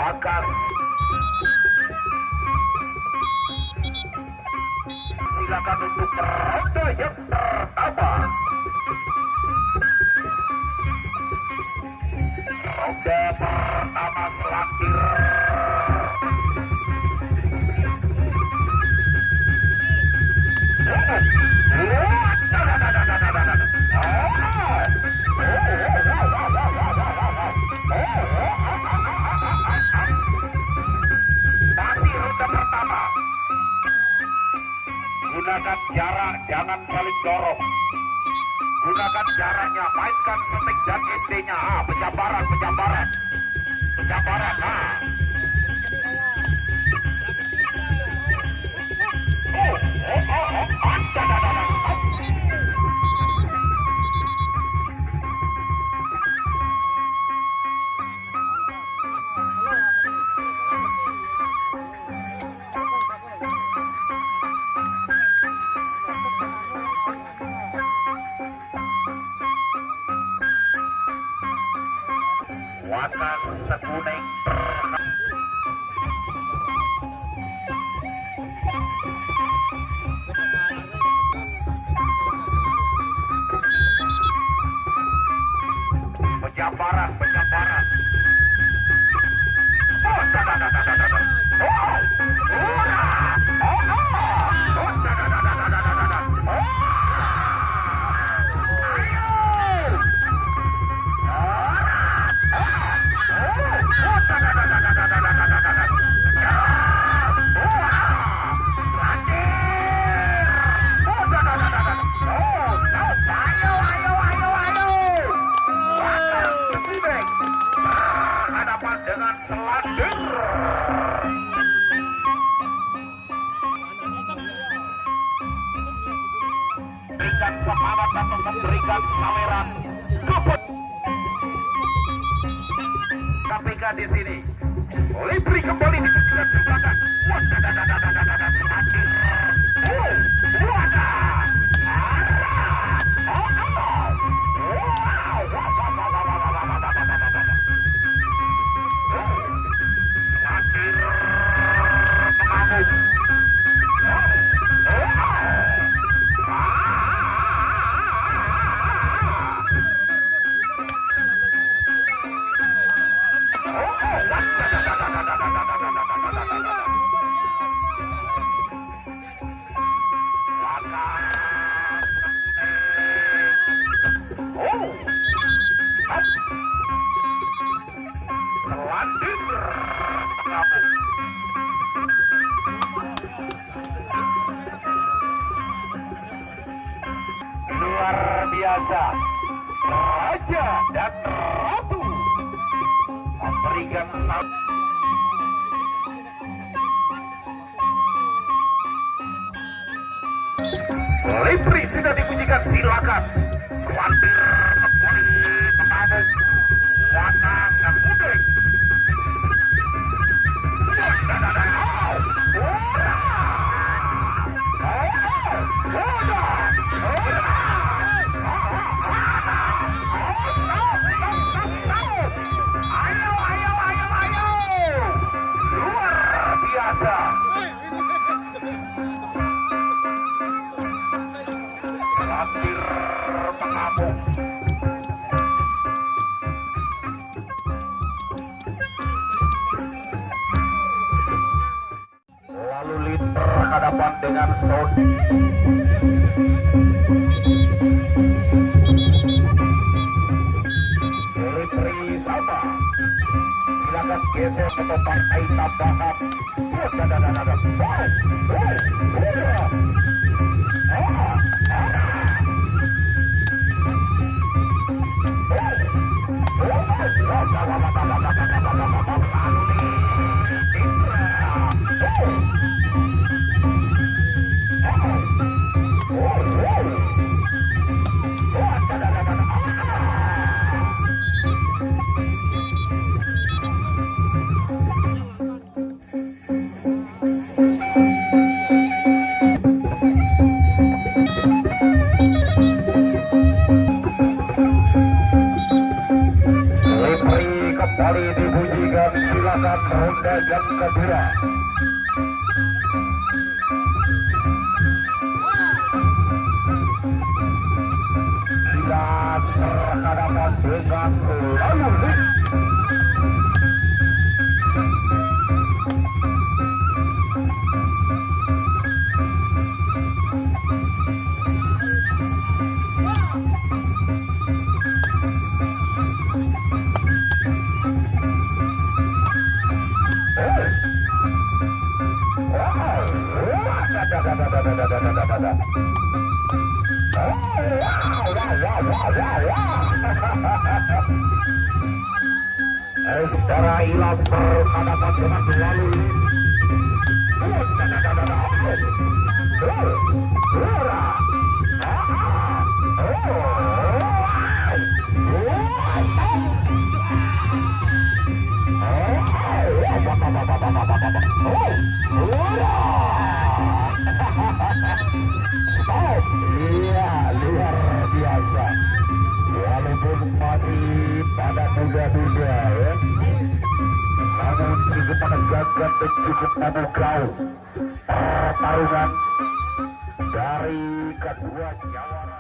Maka silakan untuk ronde yang pertama. Ronde pertama Selantir. Masih ronde pertama. Gunakan jarak, jangan saling dorong. Gunakan jaraknya, mainkan setik dan intinya. Penjabaran. Warna sekuning penjabaran. Dengan Selantir. Berikan semangat dan memberikan saweran KPK di sini. Libri kembali di belakang. Selantir. Selantir Pengamuk. Luar biasa, Raja dan Ratu memberikan Libri sudah dibunyikan, silakan. Selantir kembali Pengamuk. Warna sekuning. Luar biasa. Selantir Pengamuk. Lalu Liter berhadapan dengan Sound. Delivery sama. Silakan geser ke partai tambahan. kembali dibunyikan, silakan ronde yang kedua. Ilas berhadapan dengan lalu. Saudara Ilas berhadapan dengan lalu. Iya, luar biasa. Walaupun masih pada muda-muda ya, namun cukup menegakkan dan cukup memukau pertarungan dari kedua jawara.